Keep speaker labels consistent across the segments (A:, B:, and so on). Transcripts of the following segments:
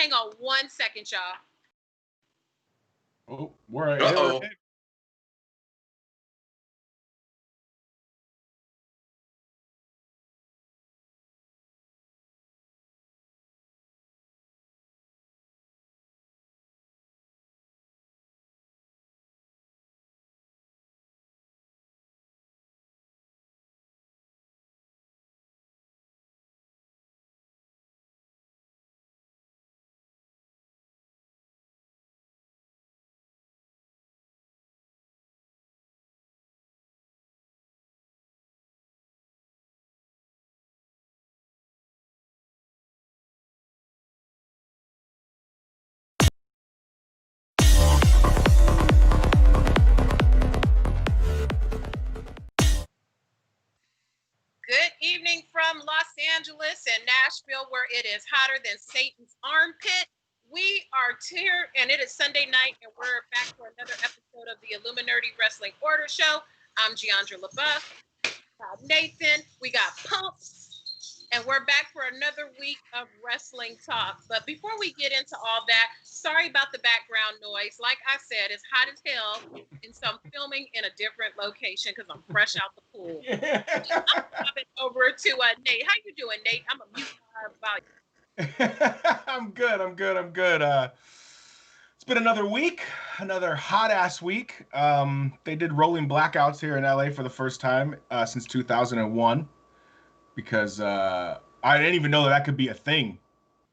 A: hang on 1 second, y'all.
B: Oh, we're
C: Uh-oh.
A: Good evening from Los Angeles and Nashville, where it is hotter than Satan's armpit. We are here, and it is Sunday night, and we're back for another episode of the Illuminati Wrestling Order Show. I'm Giandra LaBeouf. Nathan, we got Pump, and we're back for another week of wrestling talk. But before we get into all that, sorry about the background noise. Like I said, it's hot as hell, and so I'm filming in a different location because I'm fresh out the pool. I'm coming over to Nate. How you doing, Nate? I'm a mute volume.
B: I'm good. It's been another week, another hot ass week. They did rolling blackouts here in LA for the first time since 2001 because I didn't even know that could be a thing,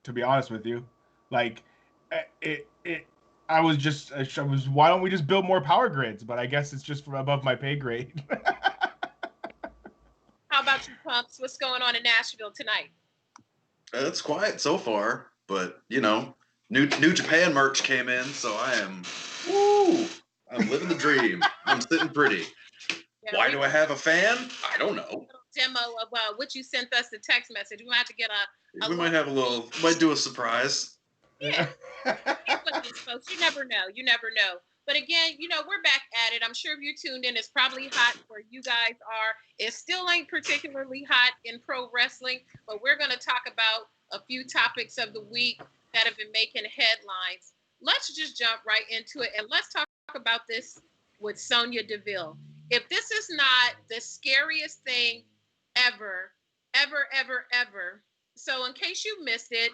B: to be honest with you. Like I was why don't we just build more power grids? But I guess it's just from above my pay grade.
A: How about you, Pumps? What's going on in Nashville tonight?
C: It's quiet so far, but New Japan merch came in, so I'm living the dream. I'm sitting pretty. Yeah, why do I have a fan? I don't know.
A: Demo of what you sent us, the text message. We might have to get
C: we might have might do a surprise.
A: Yeah. You never know. You never know. But again, we're back at it. I'm sure if you tuned in, it's probably hot where you guys are. It still ain't particularly hot in pro wrestling, but we're going to talk about a few topics of the week that have been making headlines. Let's just jump right into it, and let's talk about this with Sonya Deville. If this is not the scariest thing ever, so in case you missed it,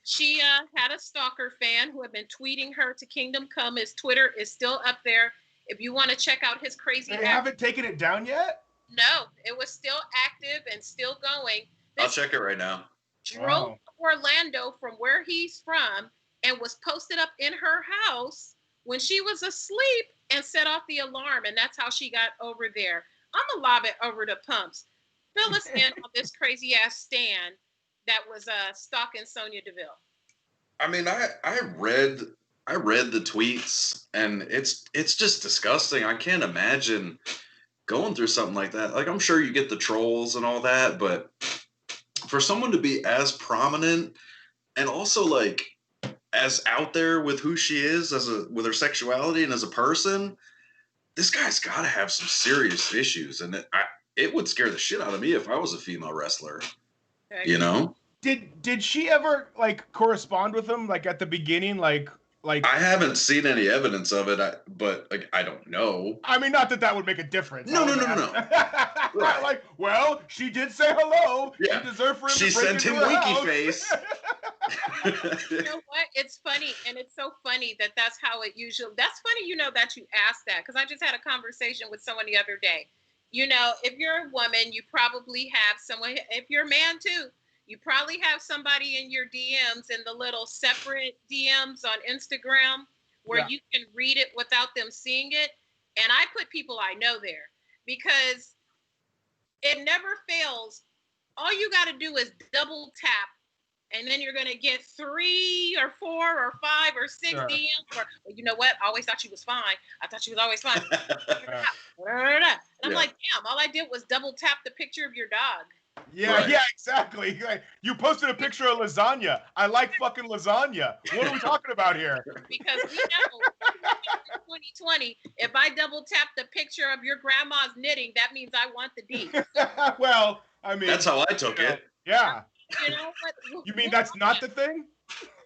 A: she had a stalker fan who had been tweeting her to Kingdom Come. His Twitter is still up there. If you want to check out his crazy...
B: They haven't taken it down yet?
A: No, it was still active and still going.
C: I'll check it right now.
A: Drove to Orlando from where he's from and was posted up in her house when she was asleep and set off the alarm. And that's how she got over there. I'm going to lob it over to Pumps. Fill us in on this crazy-ass stand that was stalking Sonya Deville.
C: I mean, I read the tweets, and it's just disgusting. I can't imagine going through something like that. Like, I'm sure you get the trolls and all that, but for someone to be as prominent and also like as out there with who she is with her sexuality and as a person, this guy's got to have some serious issues, and it would scare the shit out of me if I was a female wrestler. Okay.
B: Did she ever correspond with him at the beginning like
C: I haven't seen any evidence of it, but I don't know.
B: I mean, not that would make a difference.
C: No.
B: Right. Well, she did say hello.
C: Yeah.
B: You deserve for him
C: she
B: to break
C: sent him
B: into her
C: winky
B: house.
C: face.
A: You know what? It's funny, and it's so funny that's how it usually. That's funny, that you asked that, because I just had a conversation with someone the other day. If you're a woman, you probably have someone. If you're a man too, you probably have somebody in your DMs, in the little separate DMs on Instagram, where you can read it without them seeing it. And I put people I know there because it never fails. All you got to do is double tap, and then you're going to get 3 or 4 or 5 or 6 DMs. Or, well, you know what? I always thought she was fine. I thought she was always fine. And I'm like, damn, all I did was double tap the picture of your dog.
B: Yeah, exactly. You posted a picture of lasagna. I like fucking lasagna. What are we talking about here?
A: Because we know in 2020, if I double tap the picture of your grandma's knitting, that means I want the D.
B: Well, I mean,
C: that's how I took it.
B: Yeah.
A: You know what?
B: You mean that's not the thing?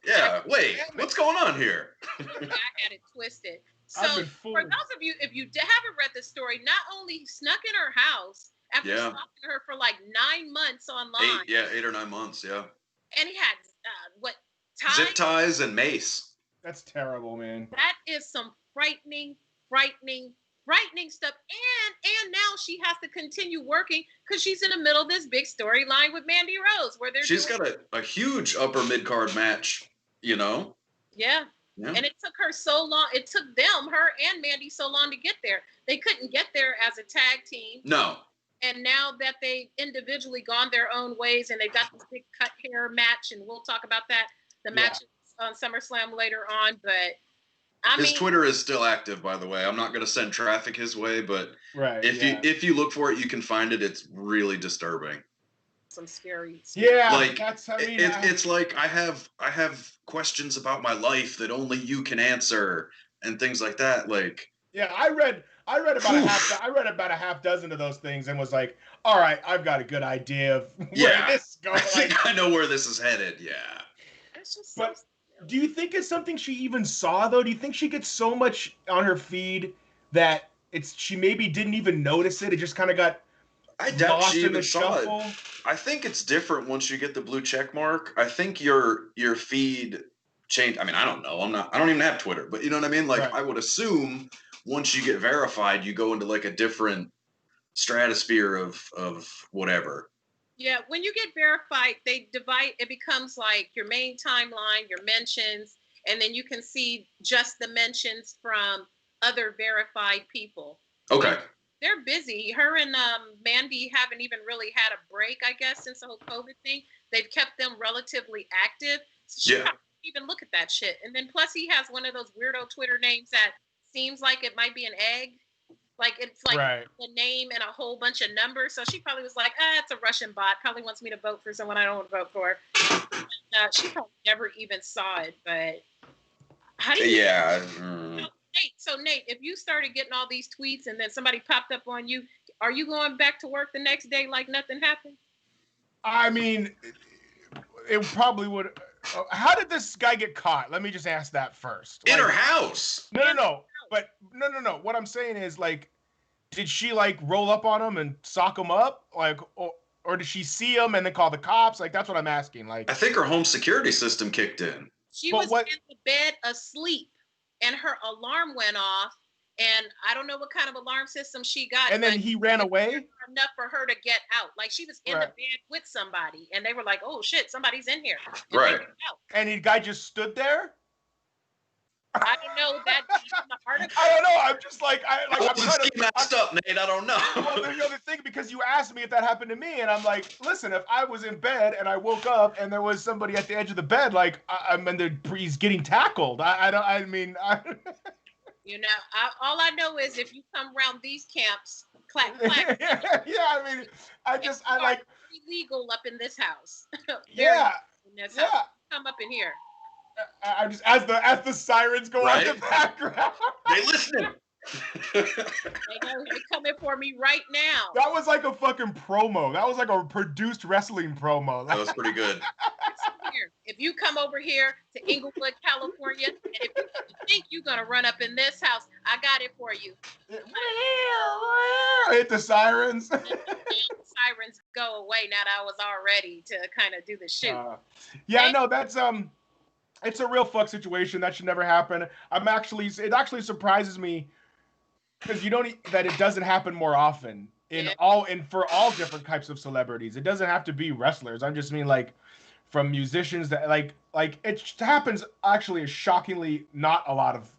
C: Yeah, wait, what's going on here?
A: I had it twisted. So
B: I've been
A: for
B: fooled.
A: those of you, if you haven't read the story, not only snuck in her house after
C: Yeah.
A: stalking her for like 9 months online,
C: 8 or 9 months, yeah.
A: and he had what
C: Zip
A: ties?
C: ties and mace.
B: That's terrible, man.
A: That is some frightening stuff. And now she has to continue working because she's in the middle of this big storyline with Mandy Rose, where
C: She's got a huge upper mid card match, you know.
A: Yeah.
C: Yeah.
A: And it took her so long. It took her and Mandy so long to get there. They couldn't get there as a tag team.
C: No.
A: And now that they individually gone their own ways and they've got this big cut hair match, and we'll talk about that, the match on SummerSlam later on. But
C: his Twitter is still active, by the way. I'm not going to send traffic his way, but if you look for it, you can find it. It's really disturbing.
A: Some scary.
B: Yeah,
C: like
B: that's. I mean,
C: it's like I have questions about my life that only you can answer, and things like that. Like,
B: yeah, I read about a half dozen of those things and was like, all right, I've got a good idea of where this is going.
C: I think I know where this is headed. Yeah.
A: It's just
B: but do you think it's something she even saw though? Do you think she gets so much on her feed that she maybe didn't even notice it? It just kind of got.
C: I doubt she even saw it. I think it's different once you get the blue check mark. I think your feed changed. I mean, I don't know. I don't even have Twitter, but you know what I mean? Like, I would assume once you get verified, you go into like a different stratosphere of whatever.
A: Yeah, when you get verified, they divide. It becomes like your main timeline, your mentions, and then you can see just the mentions from other verified people.
C: Okay.
A: They're busy. Her and Mandy haven't even really had a break, I guess, since the whole COVID thing. They've kept them relatively active. So she probably didn't even look at that shit. And then plus he has one of those weirdo Twitter names that seems like it might be an egg. Like it's like the name and a whole bunch of numbers. So she probably was like, it's a Russian bot. Probably wants me to vote for someone I don't want to vote for. She probably never even saw it. But how do you?
C: Yeah.
A: Nate, if you started getting all these tweets and then somebody popped up on you, are you going back to work the next day like nothing happened?
B: I mean, it probably would. How did this guy get caught? Let me just ask that first.
C: In her house.
B: No. But no. What I'm saying is, like, did she like roll up on him and sock him up, like, or did she see him and then call the cops? Like, that's what I'm asking. Like,
C: I think her home security system kicked in.
A: She was in the bed asleep, and her alarm went off. And I don't know what kind of alarm system she got.
B: And then he ran away?
A: Enough for her to get out. Like, she was in the bed with somebody, and they were like, oh, shit, somebody's in here. And
B: And the guy just stood there?
A: I don't know that.
B: I don't know. I'm just like, I'm
C: messed up, Nate. I don't know.
B: Well, there's the other thing, because you asked me if that happened to me, and I'm like, listen, if I was in bed and I woke up and there was somebody at the edge of the bed, like, he's getting tackled.
A: You know, all I know is if you come around these camps, clack, clack.
B: Yeah, I mean, I like
A: illegal up in this house.
B: Yeah.
A: House. Come up in here.
B: I just as the sirens go on in the background.
C: They listening.
A: They're coming for me right now.
B: That was like a fucking promo. That was like a produced wrestling promo.
C: That was pretty good.
A: If you come over here to Inglewood, California, and if you think you're gonna run up in this house, I got it for you.
B: Hit the sirens.
A: Sirens go away now that I was all ready to kind of do the shoot.
B: That's it's a real fuck situation. That should never happen. It actually surprises me because that it doesn't happen more often for all different types of celebrities. It doesn't have to be wrestlers. I just mean like from musicians that like it happens actually shockingly not a lot of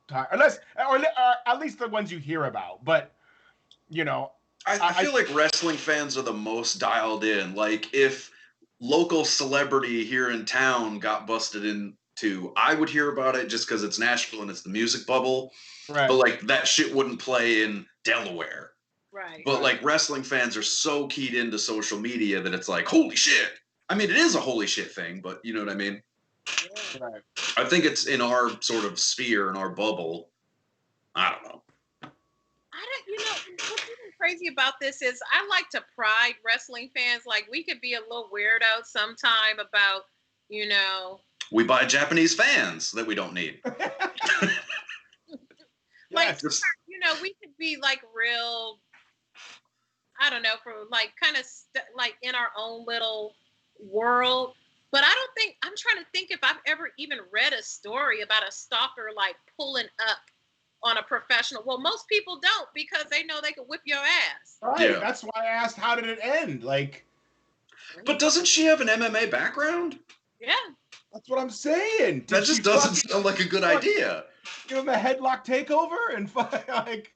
B: time, unless or at least the ones you hear about. But you know,
C: I feel like wrestling fans are the most dialed in. Like if local celebrity here in town got busted into, I would hear about it just because it's Nashville and it's the music bubble.
B: Right.
C: But like that shit wouldn't play in Delaware.
A: Right.
C: But like wrestling fans are so keyed into social media that it's like, holy shit. I mean, it is a holy shit thing, but you know what I mean?
B: Yeah. Right.
C: I think it's in our sort of sphere, in our bubble. I don't know.
A: What's even crazy about this is I like to pride wrestling fans. Like, we could be a little weirdo sometime about,
C: We buy Japanese fans that we don't need.
A: Like,
B: Yes.
A: you know, we could be like real, I don't know, for like kind of like in our own little world. But I don't think, I'm trying to think if I've ever even read a story about a stalker like pulling up on a professional. Well, most people don't because they know they could whip your ass.
B: Right.
C: Yeah.
B: That's why I asked, how did it end? Like,
C: But doesn't she have an MMA background?
A: Yeah.
B: that's what I'm saying. Did
C: That
B: she
C: just doesn't
B: fucking
C: sound like a good
B: fuck-
C: idea.
B: give him a headlock takeover and like?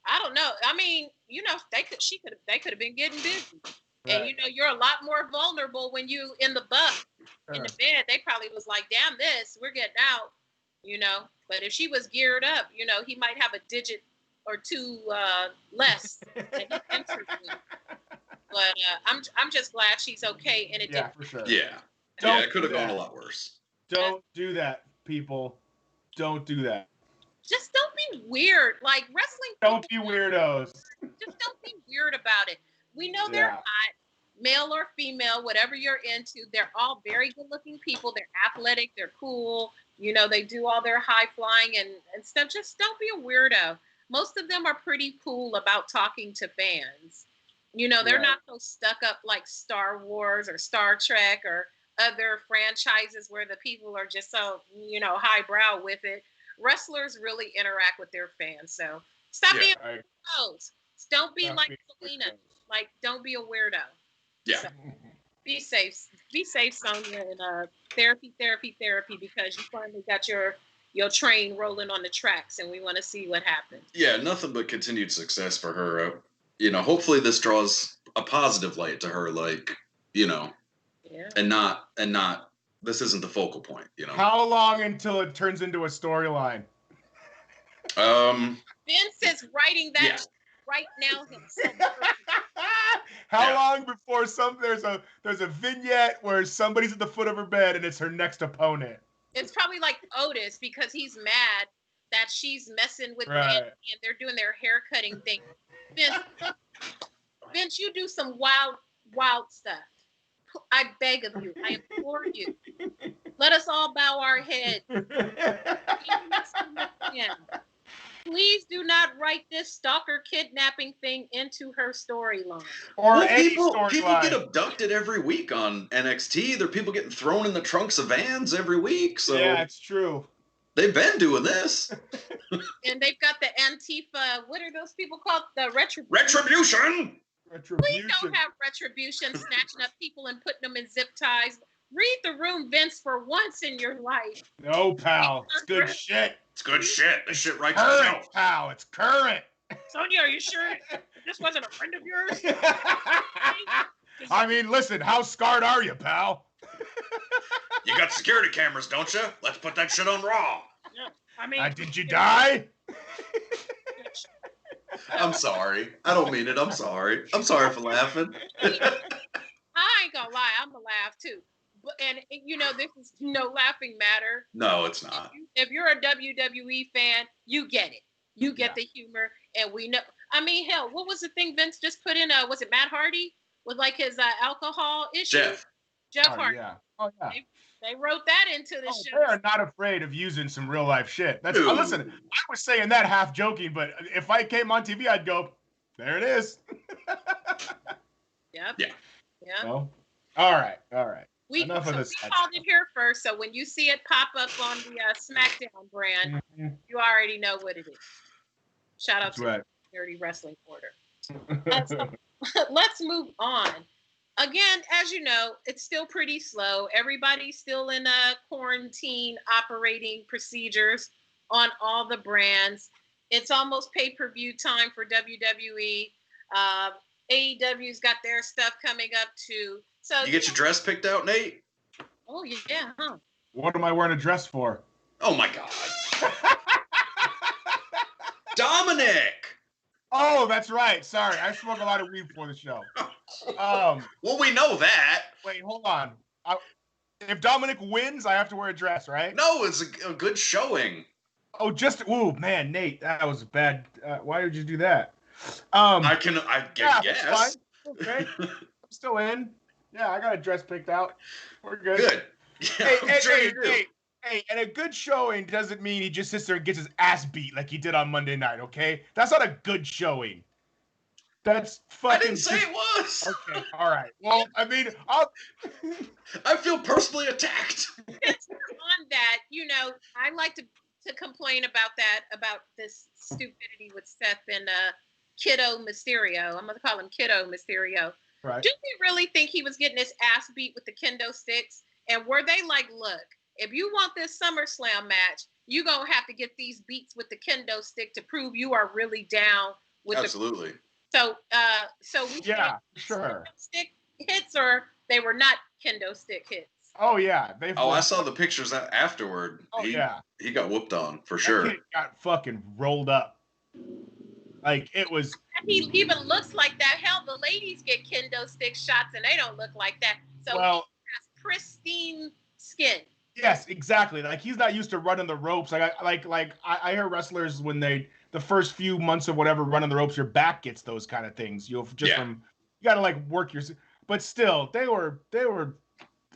A: I don't know. I mean, you know, they could have been getting busy.
B: Right.
A: And you know, you're a lot more vulnerable when you in the buff, in the bed. They probably was like, damn this, we're getting out, you know. But if she was geared up, you know, he might have a digit or two less than he entered with. But I'm just glad she's okay and it
B: Yeah,
A: didn't.
B: for sure.
C: Yeah.
B: Don't
C: Yeah, it could have
B: do
C: gone
B: that.
C: a lot worse.
B: Don't do that, people. Don't do that.
A: Just don't be weird. Like wrestling.
B: Don't be
A: people-
B: weirdos.
A: Just don't be weird about it. We know they're hot, male or female, whatever you're into. They're all very good-looking people. They're athletic. They're cool. You know, they do all their high flying and stuff. Just don't be a weirdo. Most of them are pretty cool about talking to fans. You know, they're
B: Right.
A: not so stuck up like Star Wars or Star Trek or other franchises where the people are just so, you know, highbrow with it. Wrestlers really interact with their fans. So stop being
B: Right.
A: weirdos. Don't be
B: Stop
A: like
B: being
A: Selena.
B: weirdos.
A: Like, don't be a weirdo.
C: Yeah.
A: So, be safe. Be safe, Sonia, and therapy, because you finally got your train rolling on the tracks, and we want to see what happens.
C: Yeah, nothing but continued success for her. You know, hopefully this draws a positive light to her, like, you know,
A: Yeah.
C: and not this isn't the focal point, you know.
B: How long until it turns into a storyline?
A: Vince is writing that
C: Yeah.
A: right now himself.
B: How long before there's a vignette where somebody's at the foot of her bed and it's her next opponent?
A: It's probably like Otis because he's mad that she's messing with
B: Right.
A: Andy and they're doing their hair cutting thing. Vince, you do some wild stuff. I beg of you. I implore you. Let us all bow our heads. Please do not write this stalker kidnapping thing into her storyline.
B: Or
C: Well,
B: any
C: people
B: storyline.
C: get abducted every week on NXT. There are people getting thrown in the trunks of vans every week. So
B: Yeah, it's true.
C: they've been doing this.
A: And they've got the Antifa, what are those people called? The
C: Retribution!
A: Please don't have retribution snatching up people and putting them in zip ties. Read the room, Vince, for once in your life.
B: No, pal. It's good shit.
C: It's good shit. This shit writes
B: Current,
C: itself.
B: pal. It's current.
A: Sonia, are you sure this wasn't a friend of yours?
B: I mean, listen, how scarred are you, pal?
C: You got security cameras, don't you? Let's put that shit on Raw.
A: Yeah, I mean,
B: Did you die?
C: I'm sorry. I don't mean it. I'm sorry. I'm sorry for laughing.
A: I ain't gonna lie, I'm gonna laugh too. But and you know, this is no laughing matter.
C: No, it's not.
A: If you're a WWE fan, you get it. You get the humor, and we know. I mean, hell, what was the thing Vince just put in? Was it Matt Hardy with like his alcohol issue? Jeff Hardy.
B: Yeah. Oh yeah.
A: They wrote that into the show.
B: They are not afraid of using some real life shit. That's
C: Dude.
B: listen. I was saying that half joking, but if I came on TV, I'd go, "There it is."
A: Yep.
C: Yeah.
A: Yeah.
B: No? All right.
A: We
B: Enough of this.
A: called it here first, so when you see it pop up on the SmackDown brand, you already know what it is. Shout out to the Dirty Wrestling Quarter. Let's move on. Again, as you know, it's still pretty slow. Everybody's still in quarantine operating procedures on all the brands. It's almost pay-per-view time for WWE. AEW's got their stuff coming up too. So
C: You get your dress picked out, Nate?
A: Oh yeah, huh?
B: What am I wearing a dress for?
C: Oh my God. Dominic!
B: Oh, that's right. Sorry, I smoke a lot of weed before the show.
C: Well, we know that.
B: Wait, hold on. If Dominic wins, I have to wear a dress, right?
C: No, it's a good showing.
B: Oh, ooh, man, Nate, that was bad. Why did you do that?
C: I can guess.
B: It's fine. Okay, I'm still in. Yeah, I got a dress picked out. We're good.
C: Yeah, I'm sure you do.
B: Hey, and a good showing doesn't mean he just sits there and gets his ass beat like he did on Monday night, okay? That's not a good showing. That's fucking.
C: I didn't say it was.
B: Okay, all right. Well, I mean,
C: I feel personally attacked.
A: On that, I like to complain about this stupidity with Seth and Kiddo Mysterio. I'm gonna call him Kiddo Mysterio.
B: Right.
A: Do we really think he was getting his ass beat with the kendo sticks? And were they like, look, if you want this SummerSlam match, you're gonna have to get these beats with the kendo stick to prove you are really down with
C: Absolutely.
A: So we
B: sure.
A: Stick hits, or they were not kendo stick hits.
B: Oh yeah,
C: I saw the pictures afterward.
B: Oh
C: he got whooped on for sure.
B: He got fucking rolled up. Like it was.
A: He even looks like that. Hell, the ladies get kendo stick shots and they don't look like that. So he has pristine skin.
B: Yes, exactly. Like he's not used to running the ropes. I hear wrestlers when the first few months of whatever running the ropes, your back gets those kind of things. You gotta like work your. But still, they were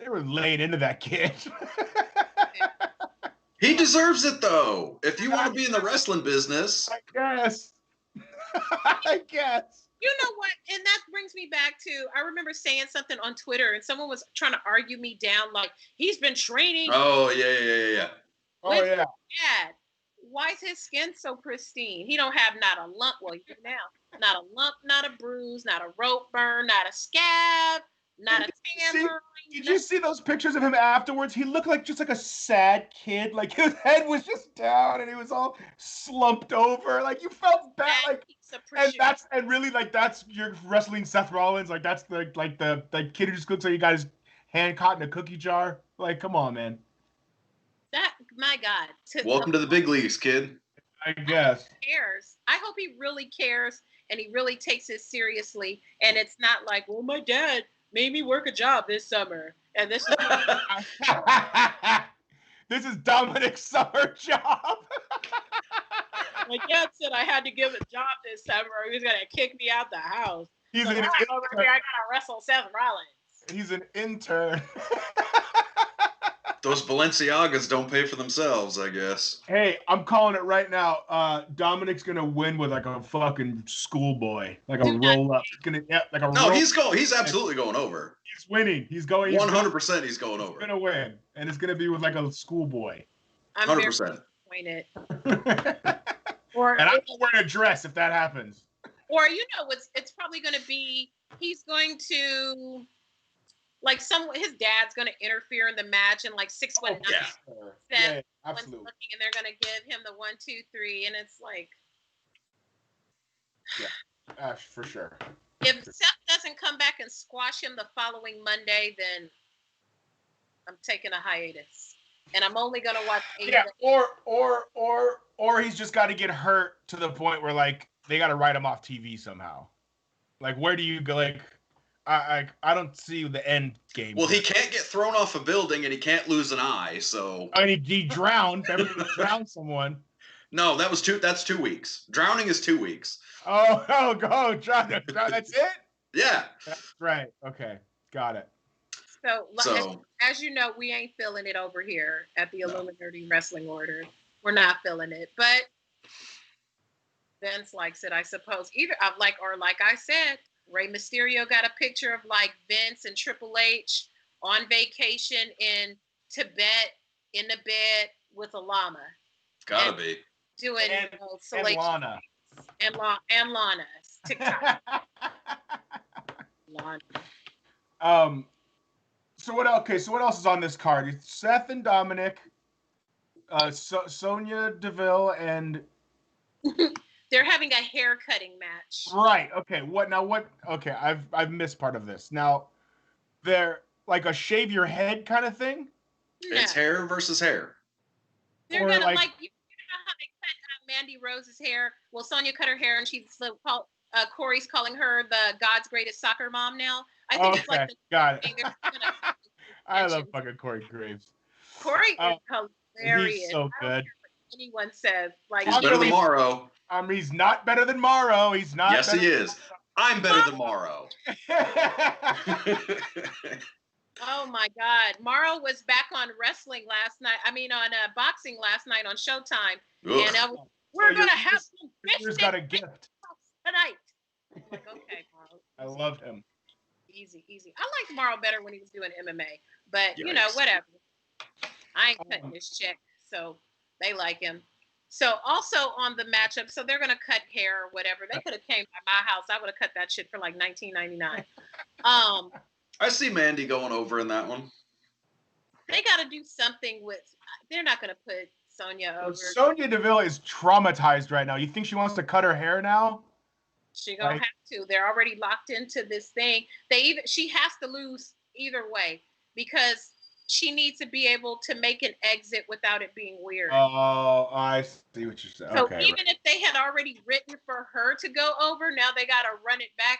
B: laying into that kid.
C: He deserves it though. If you want to be in the wrestling business,
B: I guess. I guess.
A: You know what? And that brings me back to, I remember saying something on Twitter and someone was trying to argue me down like, he's been training.
C: Oh, yeah.
B: Oh, yeah.
A: Why is his skin so pristine? He don't have not a lump. Well, you do now. Not a lump, not a bruise, not a rope burn, not a scab, not a tan line.
B: Did you see those pictures of him afterwards? He looked like just like a sad kid. Like his head was just down and he was all slumped over. Like you felt bad. And really that's your wrestling Seth Rollins. Like that's the kid who just looks like he got his hand caught in a cookie jar. Like come on, man.
A: My God.
C: Welcome to the big leagues, kid.
B: I guess.
A: He cares. I hope he really cares and he really takes it seriously. And it's not like, well, my dad made me work a job this summer. And this is
B: this is Dominic's summer job.
A: My dad said I had to give a job this summer or he was going to kick me out the house. Over here, I got to wrestle Seth Rollins.
B: He's an intern.
C: Those Balenciagas don't pay for themselves, I guess.
B: Hey, I'm calling it right now. Dominic's gonna win with like a fucking schoolboy, like a roll up.
C: He's absolutely going over.
B: He's winning. He's going
C: 100%. He's going over.
B: He's gonna win, and it's gonna be with like a schoolboy.
A: I'm 100%. Disappointed.
B: And I'm wearing a dress if that happens.
A: Or it's probably gonna be he's going to. Like his dad's going to interfere in the match and like 6'9".
B: Yeah, absolutely.
A: Looking and they're going to give him the 1, 2, 3, and it's like,
B: yeah, for sure.
A: If Seth doesn't come back and squash him the following Monday, then I'm taking a hiatus, and I'm only going to watch.
B: Yeah, or he's just got to get hurt to the point where like they got to write him off TV somehow. Like, where do you go? Like. I don't see the end game.
C: Well, he can't get thrown off a building and he can't lose an eye, so.
B: I mean, he drowned. He drowned someone.
C: No, that's 2 weeks. Drowning is 2 weeks.
B: Oh, drown. That's it?
C: Yeah.
B: That's right. Okay. Got it.
A: So as you know, we ain't feeling it over here at the Illuminati Wrestling Order. We're not feeling it. But Vince likes it, I suppose. Like I said, Rey Mysterio got a picture of like Vince and Triple H on vacation in Tibet in the bed with a llama.
C: Gotta be.
A: Doing
B: and Lana.
A: And Lana. TikTok. Lana.
B: So what else is on this card? It's Seth and Dominic, Sonya Deville and
A: they're having a hair cutting match.
B: Right. Okay. Okay. I've missed part of this. Now, they're like a shave your head kind of thing.
A: No.
C: It's hair versus hair.
A: They're gonna you know how they cut Mandy Rose's hair. Well, Sonya cut her hair, and Corey's calling her the God's greatest soccer mom now. I think it's like
B: got it. I love fucking Corey Graves.
A: Corey is hilarious.
B: He's so good.
A: Anyone says like
C: he's better than Morrow.
B: He's not better than Morrow. He's not.
C: Yes, he is. I'm better than Morrow.
A: Oh Oh my God. Morrow was back on wrestling last night. I mean, on boxing last night on Showtime.
C: Ugh.
A: And we're going to have some fish
B: Here's got a gift
A: tonight. I'm like, okay, Morrow.
B: I love him.
A: Easy. I liked Morrow better when he was doing MMA. But,
C: Yikes.
A: whatever. I ain't cutting his check. So they like him. So also on the matchup, so they're going to cut hair or whatever. They could have came by my house. I would have cut that shit for like $19.99.
C: I see Mandy going over in that one.
A: They got to do something with. They're not going to put Sonya over.
B: Sonya Deville is traumatized right now. You think she wants to cut her hair now?
A: She gonna have to. They're already locked into this thing. She has to lose either way because she needs to be able to make an exit without it being weird.
B: Oh, I see what you're saying.
A: So
B: okay,
A: even if they had already written for her to go over, now they got to run it back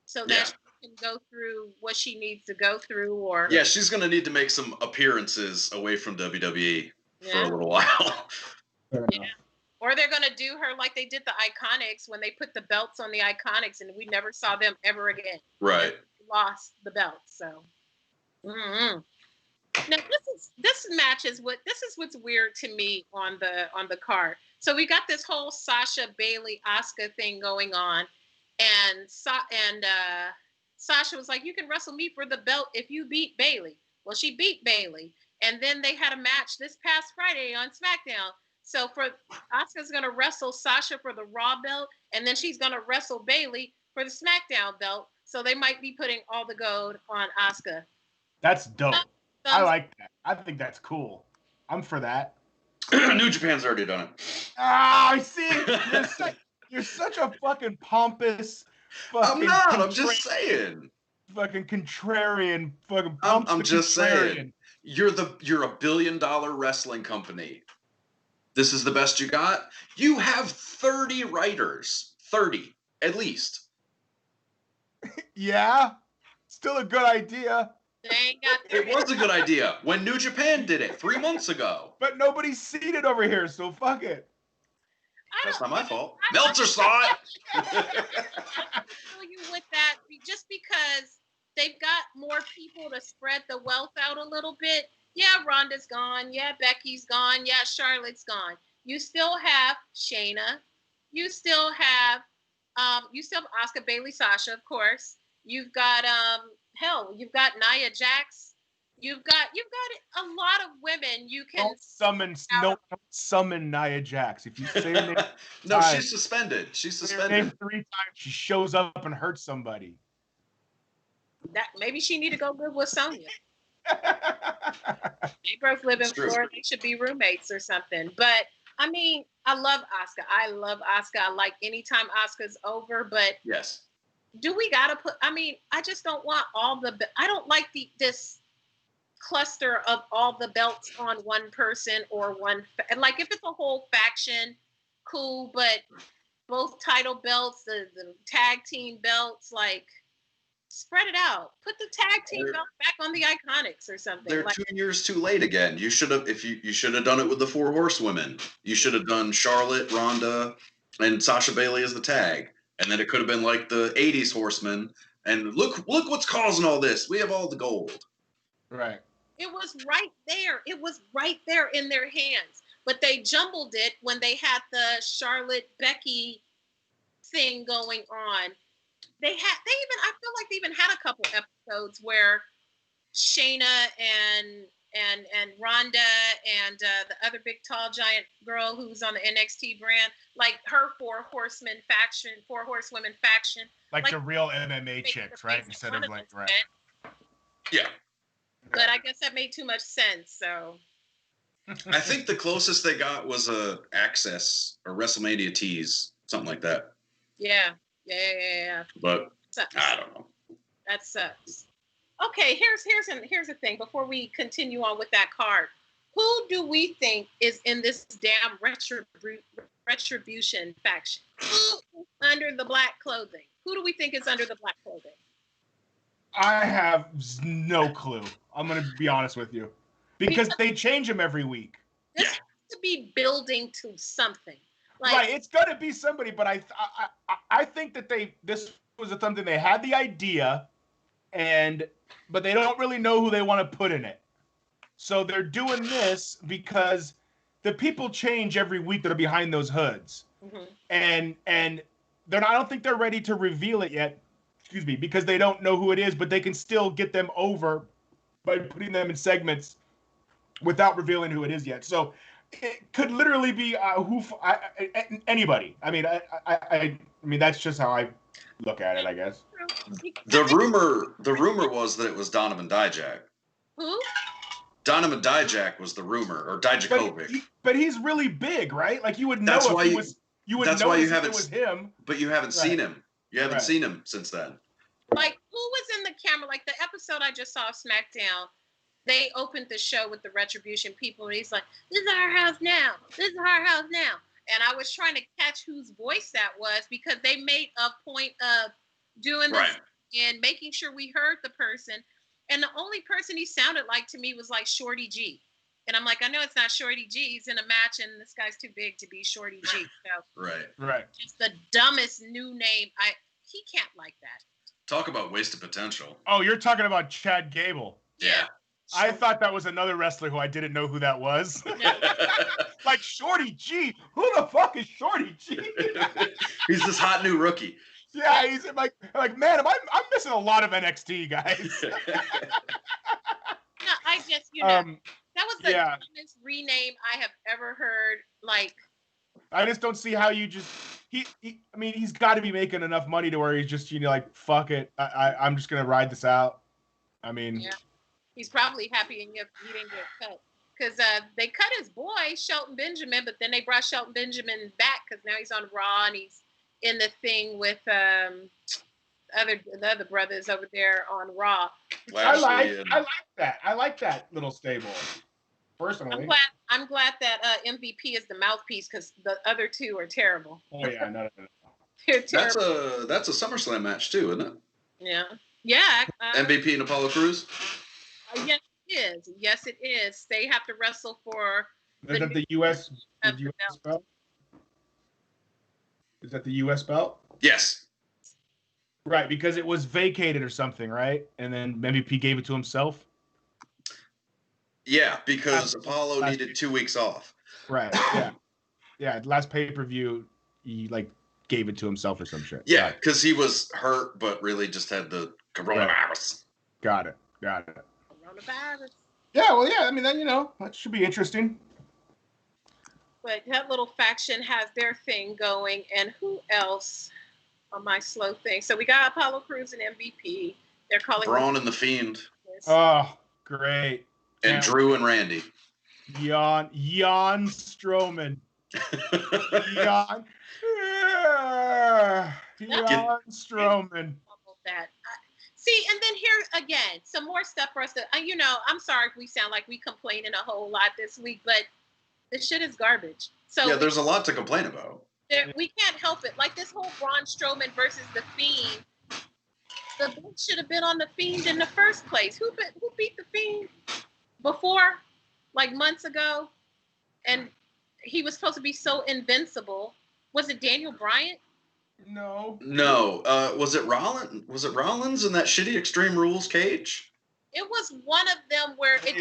A: so that she can go through what she needs to go through. Or
C: yeah, she's gonna need to make some appearances away from WWE for a little while.
A: Yeah. Or they're gonna do her like they did the Iconics when they put the belts on the Iconics and we never saw them ever again.
C: Right.
A: They lost the belts. So. Mm-hmm. Now this is what's weird to me on the card. So we got this whole Sasha Bailey Asuka thing going on, and Sasha was like, "You can wrestle me for the belt if you beat Bailey." Well, she beat Bailey, and then they had a match this past Friday on SmackDown. So Asuka's gonna wrestle Sasha for the Raw belt, and then she's gonna wrestle Bailey for the SmackDown belt. So they might be putting all the gold on Asuka.
B: That's dope. I like that. I think that's cool. I'm for that.
C: New Japan's already done it.
B: Ah, I see. You're such a fucking pompous.
C: I'm not. I'm just saying.
B: Fucking contrarian. Fucking.
C: I'm just saying. You're a $1 billion wrestling company. This is the best you got. You have 30 writers. 30 at least.
B: Yeah. Still a good idea.
C: It was a good idea when New Japan did it 3 months ago.
B: But nobody's seen it over here, so fuck it.
C: That's not my fault. Meltzer saw it.
A: I tell you with that, just because they've got more people to spread the wealth out a little bit. Yeah, Ronda's gone. Yeah, Becky's gone. Yeah, Charlotte's gone. You still have Shayna. You still have Asuka, Bailey, Sasha, of course. You've got you've got Nia Jax. You've got a lot of women you can
B: don't summon Nia Jax. If you say her name
C: no, she's suspended. She's suspended.
B: Her name 3 times, she shows up and hurts somebody.
A: That maybe she need to go live with Sonya. They both live in Florida. They should be roommates or something. But I mean, I love Asuka. I like anytime Asuka's over, but
C: yes.
A: Do we gotta put? I mean, I just don't want I don't like this cluster of all the belts on one person or one. Like if it's a whole faction, cool. But both title belts, the tag team belts, like spread it out. Put the tag team belt back on the Iconics or something.
C: They're 2 years too late again. You should have you should have done it with the 4 horsewomen. You should have done Charlotte, Ronda, and Sasha Bailey as the tag. And then it could have been like the 80s horsemen. And look what's causing all this. We have all the gold.
B: Right.
A: It was right there. It was right there in their hands. But they jumbled it when they had the Charlotte Becky thing going on. I feel like they even had a couple episodes where Shayna and Ronda and the other big tall giant girl who's on the NXT brand, like her 4 horsewomen faction.
B: Like the real MMA chicks, right? Instead of like, right.
C: Yeah.
A: But I guess that made too much sense, so.
C: I think the closest they got was a Access or WrestleMania tease, something like that.
A: Yeah.
C: But I don't know.
A: That sucks. Okay, here's the thing. Before we continue on with that card, who do we think is in this damn retribution faction? Who under the black clothing? Who do we think is under the black clothing?
B: I have no clue. I'm gonna be honest with you, because they change them every week.
A: This has to be building to something. Like,
B: right, it's gonna be somebody, but I think that this was something they had the idea, but they don't really know who they want to put in it. So they're doing this because the people change every week that are behind those hoods.
A: Mm-hmm.
B: And they're not, I don't think they're ready to reveal it yet, because they don't know who it is, but they can still get them over by putting them in segments without revealing who it is yet. So it could literally be anybody. I mean, that's just how I look at it, I guess.
C: The rumor was that it was Donovan Dijak.
A: Who?
C: Donovan Dijak was the rumor, or Dijakovic.
B: But he's really big, right? Like you would know
C: That's
B: if
C: why
B: he was. You would know if it was him.
C: But you haven't seen him. You haven't seen him since then.
A: Like, who was in the camera? Like the episode I just saw of SmackDown, they opened the show with the Retribution people, and he's like, "This is our house now. This is our house now." And I was trying to catch whose voice that was because they made a point of doing this and making sure we heard the person. And the only person he sounded like to me was like Shorty G. And I'm like, I know it's not Shorty G. He's in a match, and this guy's too big to be Shorty G. So
C: right.
A: It's the dumbest new name. He can't like that.
C: Talk about wasted potential.
B: Oh, you're talking about Chad Gable.
C: Yeah.
B: I thought that was another wrestler who I didn't know who that was.
A: No.
B: Like Shorty G. Who the fuck is Shorty G?
C: He's this hot new rookie.
B: Yeah, he's like man, I'm missing a lot of NXT guys.
A: No, I just, that was the dumbest rename I have ever heard. Like,
B: I just don't see how you just I mean, he's got to be making enough money to where he's just like, fuck it, I'm just gonna ride this out. I mean,
A: yeah, he's probably happy and he didn't get cut because they cut his boy Shelton Benjamin, but then they brought Shelton Benjamin back because now he's on Raw and he's in the thing with the other brothers over there on Raw.
B: I like that little stable. Personally,
A: I'm glad that MVP is the mouthpiece because the other two are terrible.
B: Oh yeah, no.
A: They're terrible.
C: That's a SummerSlam match too, isn't it?
A: Yeah.
C: MVP and Apollo Crews.
A: Yes, it is. Yes, it is. They have to wrestle for.
B: Is that the U.S. belt? Is that the U.S. belt?
C: Yes.
B: Right, because it was vacated or something, right? And then MVP gave it to himself.
C: Yeah, because Apollo needed 2 weeks off.
B: Right. Yeah. Yeah. Last pay-per-view, he gave it to himself or some shit.
C: Yeah, because he was hurt, but really just had the coronavirus.
B: Got it.
A: Coronavirus.
B: Yeah. Well, yeah. I mean, then that should be interesting.
A: But that little faction has their thing going, and who else on my slow thing? So we got Apollo Crews and MVP. They're calling
C: Braun and the Fiend.
B: Oh, great.
C: And Drew and Randy.
B: Jan Strowman. Jan Strowman.
A: That. See, and then here again, some more stuff for us to, I'm sorry if we sound like we complaining a whole lot this week, but this shit is garbage. So
C: yeah, there's a lot to complain about.
A: We can't help it. Like this whole Braun Strowman versus the Fiend. The belt should have been on the Fiend in the first place. Who beat the Fiend before, like months ago? And he was supposed to be so invincible. Was it Daniel Bryan?
B: No.
C: Was it Rollins? Was it Rollins in that shitty Extreme Rules cage?
A: It was one of them where it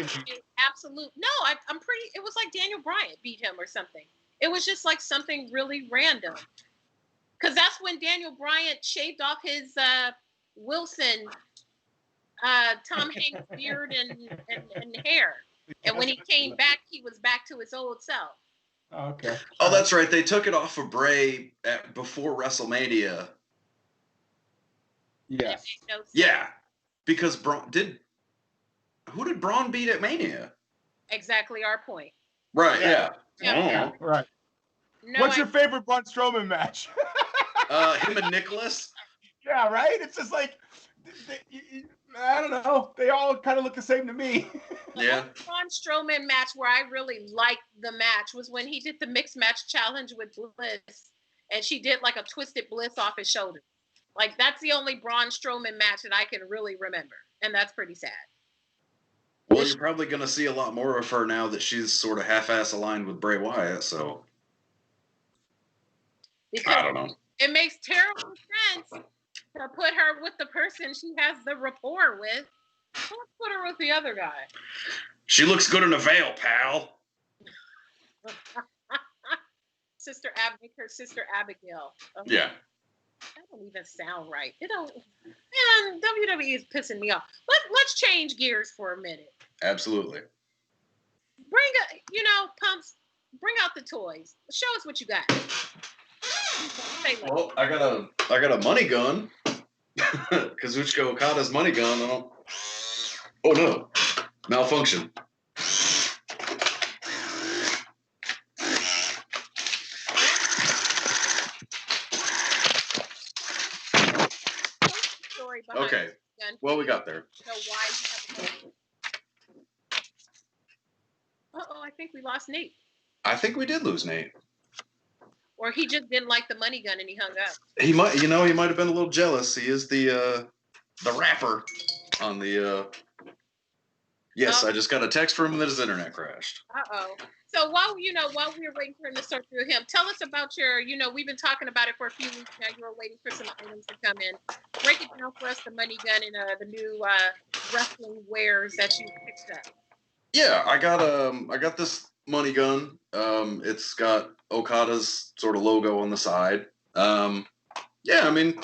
A: absolute. No, I'm pretty. It was like Daniel Bryan beat him or something. It was just like something really random. Because that's when Daniel Bryan shaved off his Wilson, Tom Hanks beard and hair. And when he came back, he was back to his old self.
B: Oh, okay.
C: Oh, that's right. They took it off of Bray before WrestleMania.
B: Yes.
A: No sense.
C: Yeah, because who did Braun beat at Mania?
A: Exactly our point.
C: Right.
A: Yeah.
B: Right.
A: No,
B: What's your favorite Braun Strowman match?
C: Him and Nicholas.
B: Yeah, right. It's just like I don't know. They all kind of look the same to me.
C: Yeah.
A: The Braun Strowman match where I really liked the match was when he did the mixed match challenge with Bliss, and she did like a twisted Bliss off his shoulder. Like that's the only Braun Strowman match that I can really remember, and that's pretty sad.
C: Well, you're probably going to see a lot more of her now that she's sort of half-ass aligned with Bray Wyatt, so
A: because
C: I don't know.
A: It makes terrible sense to put her with the person she has the rapport with. Let's put her with the other guy.
C: She looks good in a veil, pal.
A: Her sister Abigail. Okay.
C: Yeah.
A: That don't even sound right. It don't. Man, WWE is pissing me off. Let's change gears for a minute.
C: Absolutely.
A: Pumps. Bring out the toys. Show us what you got.
C: Well, I got a money gun. Kazuchika Okada's money gun. Oh no, malfunction. Okay. Well, we got there.
A: I think we lost Nate.
C: I think we did lose Nate.
A: Or he just didn't like the money gun and he hung up.
C: He might have been a little jealous. He is the rapper on the. Yes, I just got a text from him that his internet crashed.
A: So while we were waiting for him to sort through him, tell us about your. We've been talking about it for a few weeks now. You were waiting for some items to come in. Break it down for us. The money gun and the new wrestling wares that you picked up.
C: Yeah, I got this money gun. It's got Okada's sort of logo on the side. Yeah, I mean,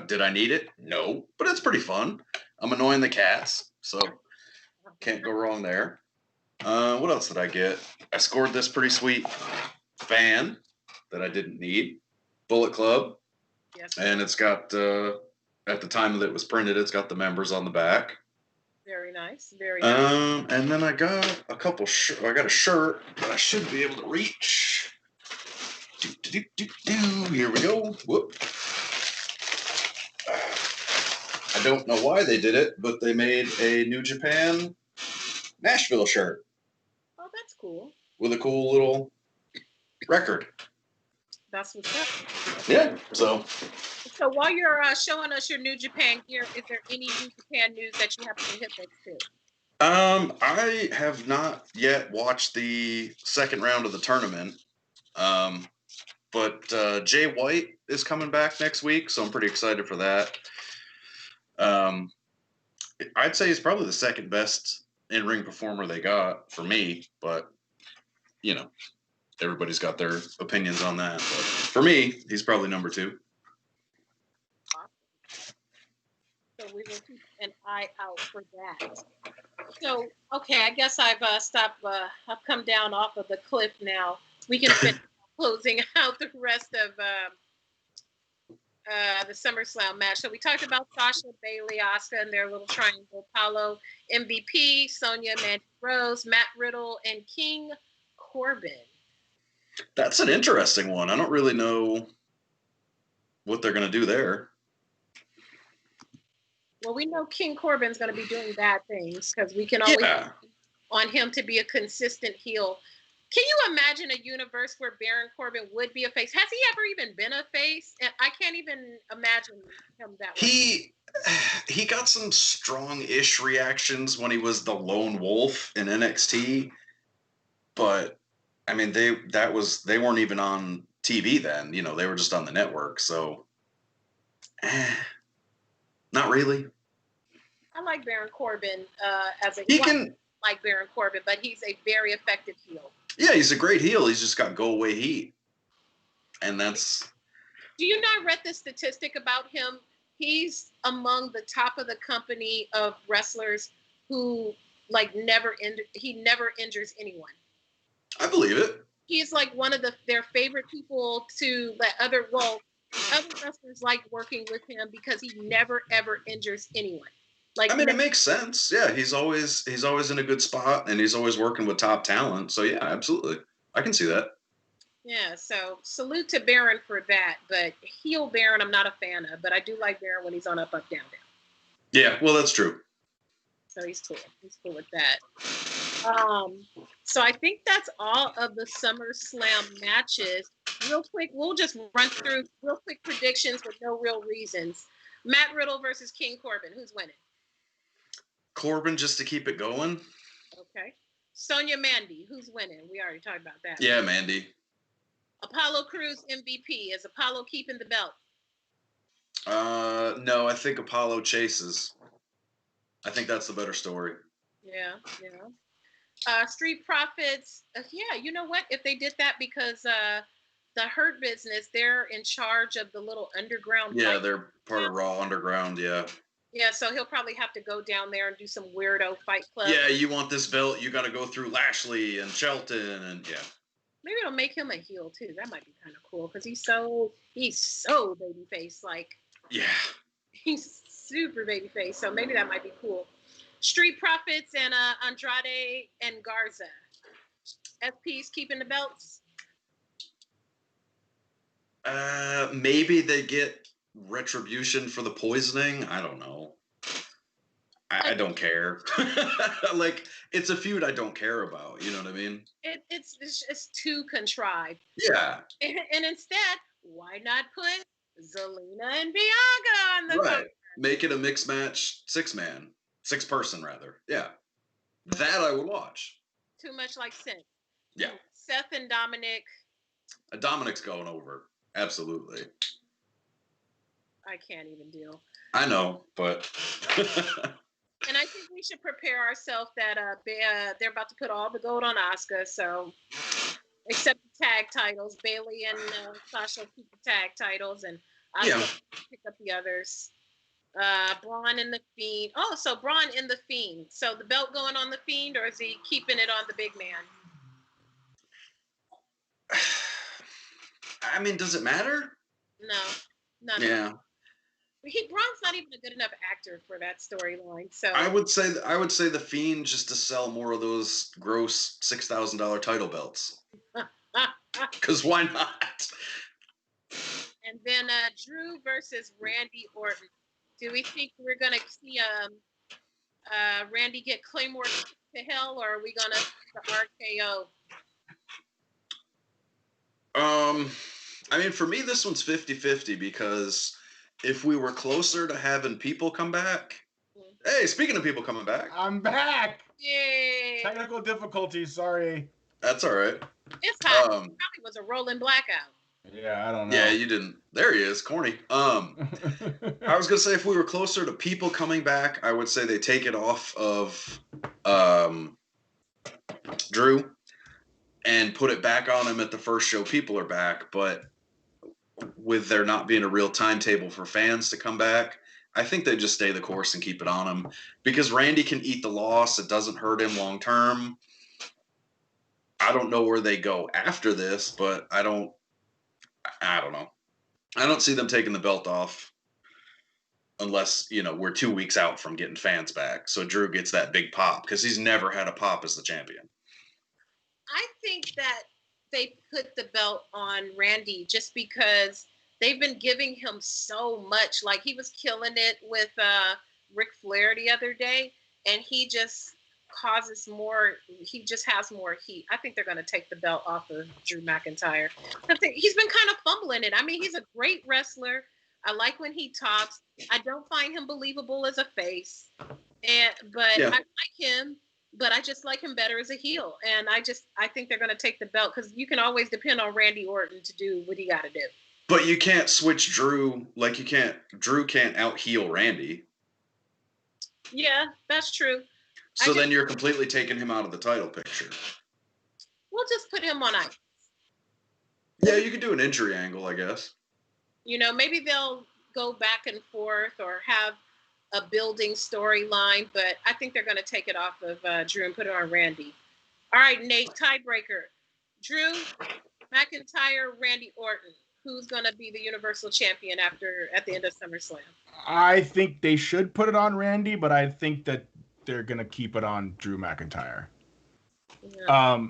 C: did I need it? No, but it's pretty fun. I'm annoying the cats, so can't go wrong there. What else did I get? I scored this pretty sweet fan that I didn't need. Bullet Club. Yes. And it's got, at the time that it was printed, it's got the members on the back.
A: Very nice. Very nice.
C: And then I got a couple I got a shirt that I should be able to reach. Here we go. Whoop. I don't know why they did it, but they made a New Japan Nashville shirt.
A: Oh, that's cool.
C: With a cool little record.
A: That's what's up.
C: Yeah, so
A: while you're showing us your New Japan gear, is there any New Japan news that you happen to hit next to?
C: I have not yet watched the second round of the tournament. But Jay White is coming back next week, so I'm pretty excited for that. I'd say he's probably the second best in-ring performer they got for me, but everybody's got their opinions on that. But for me, he's probably number 2.
A: So we will keep an eye out for that. So, okay, I guess I've stopped. I've come down off of the cliff now. We can finish closing out the rest of the SummerSlam match. So we talked about Sasha, Bayley, Asuka, and their little triangle. Apollo, MVP, Sonya, Mandy Rose, Matt Riddle, and King Corbin.
C: That's an interesting one. I don't really know what they're going to do there.
A: Well, we know King Corbin's going to be doing bad things because we can always on him to be a consistent heel. Can you imagine a universe where Baron Corbin would be a face? Has he ever even been a face? And I can't even imagine him that way.
C: He got some strong-ish reactions when he was the lone wolf in NXT, but I mean they weren't even on TV then. They were just on the network, so not really.
A: I like Baron Corbin as a like Baron Corbin, but he's a very effective heel.
C: Yeah, he's a great heel. He's just got go-away heat. And that's...
A: Do you not read the statistic about him? He's among the top of the company of wrestlers who, never injures anyone.
C: I believe it.
A: He's, one of their favorite people to let other wrestlers like working with him because he never, ever injures anyone.
C: It makes sense. Yeah, he's always in a good spot, and he's always working with top talent. So yeah, absolutely, I can see that.
A: Yeah. So salute to Baron for that, but heel Baron, I'm not a fan of. But I do like Baron when he's on up, down, down.
C: Yeah, well, that's true.
A: So he's cool. He's cool with that. So I think that's all of the SummerSlam matches. Real quick, we'll just run through real quick predictions with no real reasons. Matt Riddle versus King Corbin. Who's winning?
C: Corbin, just to keep it going.
A: Okay. Sonya, Mandy. Who's winning? We already talked about that.
C: Yeah, Mandy.
A: Apollo Crews MVP. Is Apollo keeping the belt?
C: No, I think Apollo chases. I think that's the better story.
A: Yeah, yeah. Street Profits. Yeah, you know what? If they did that, because the Hurt Business, they're in charge of the little underground
C: Yeah,
A: fight.
C: they're part of Raw Underground. Yeah.
A: Yeah, so he'll probably have to go down there and do some weirdo fight club.
C: Yeah, you want this belt? You got to go through Lashley and Shelton, and yeah.
A: Maybe it'll make him a heel too. That might be kind of cool because he's so babyface. Like
C: Yeah.
A: he's super babyface. So maybe that might be cool. Street Profits and Andrade and Garza. SP's keeping the belts.
C: Maybe they get retribution for the poisoning. I don't know. I don't care. Like, it's a feud I don't care about. You know what I mean?
A: It's too contrived.
C: Yeah.
A: And instead, why not put Zelina and Bianca on the
C: Right.
A: cover?
C: Make it a mixed match, 6-person rather. Yeah. That I would watch.
A: Too much like Sin.
C: Yeah.
A: Seth and Dominic.
C: Dominic's going over. Absolutely.
A: I can't even deal.
C: I know, but
A: and I think we should prepare ourselves that they're about to put all the gold on Asuka. So, except the tag titles, Bailey and Sasha keep the tag titles, and Asuka pick up the others. Braun and the Fiend. Oh, so Braun in the Fiend. So the belt going on the Fiend, or is he keeping it on the big man?
C: I mean, does it matter?
A: No, not.
C: Yeah.
A: Braun's not even a good enough actor for that storyline. So
C: I would say the Fiend just to sell more of those gross $6,000 title belts. Because why not?
A: And then Drew versus Randy Orton. Do we think we're gonna see Randy get Claymore to hell, or are we gonna see the RKO?
C: I mean, for me, this one's 50-50 because if we were closer to having people come back. Hey, speaking of people coming back.
B: I'm back.
A: Yay.
B: Technical difficulties, sorry.
C: That's all right.
A: It's hot. It probably was a rolling blackout.
B: Yeah, I don't know.
C: Yeah, you didn't. There he is, corny. I was gonna say if we were closer to people coming back, I would say they take it off of Drew and put it back on him at the first show people are back. But with there not being a real timetable for fans to come back, I think they just stay the course and keep it on him because Randy can eat the loss. It doesn't hurt him long term. I don't know where they go after this, but I don't know. I don't see them taking the belt off unless, we're 2 weeks out from getting fans back. So Drew gets that big pop because he's never had a pop as the champion.
A: I think that they put the belt on Randy just because they've been giving him so much. Like he was killing it with Ric Flair the other day, and he just causes more. He just has more heat. I think they're going to take the belt off of Drew McIntyre. He's been kind of fumbling it. I mean, he's a great wrestler. I like when he talks. I don't find him believable as a face, but I like him. But I just like him better as a heel. And I think they're going to take the belt because you can always depend on Randy Orton to do what he got to do.
C: But you can't switch Drew. Like Drew can't out heel Randy.
A: Yeah, that's true.
C: So then you're completely taking him out of the title picture.
A: We'll just put him on ice.
C: Yeah, you could do an injury angle, I guess.
A: Maybe they'll go back and forth or have a building storyline, but I think they're going to take it off of Drew and put it on Randy. All right, Nate, tiebreaker. Drew McIntyre, Randy Orton. Who's going to be the Universal Champion at the end of SummerSlam?
B: I think they should put it on Randy, but I think that they're going to keep it on Drew McIntyre. Yeah.